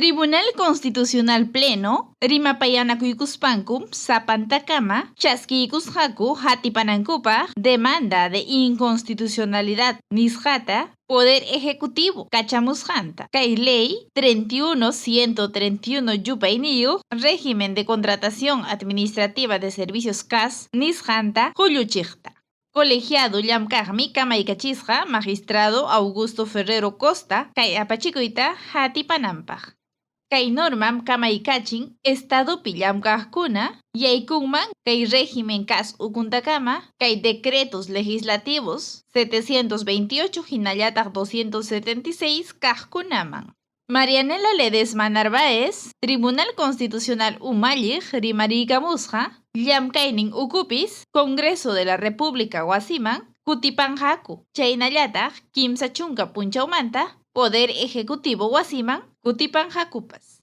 Tribunal Constitucional Pleno, rimapayanakuykuzpankum, sapantakama, chaskiykusqaku hatipanankupa, demanda de inconstitucionalidad nisqata, Poder Ejecutivo, cachamusqanta. Kay Ley 31.131 yupayniyuq, Régimen de Contratación Administrativa de Servicios CAS, nisqanta, hulluchiqta. Colegiado llamkaqmi kamaykachisqa magistrado Augusto Ferrero Costa, kay apachikuyta hatipananpaq. Kay normam kamaykachin Estadopi llamkaqkuna yaykunman kay régimen CAS ukuntakama, kay decretos legislativos 728 hinallataq 276 kaqkunaman. Marianela Ledesma Narváez, Tribunal Constitucional umalliq rimariykamusqa, llamkaynin ukupis, Congreso de la República wasiman, kutipanqaku. Chaynallataq kimsa chunka punchawmanta, Poder Ejecutivo wasiman kutipanqakupas.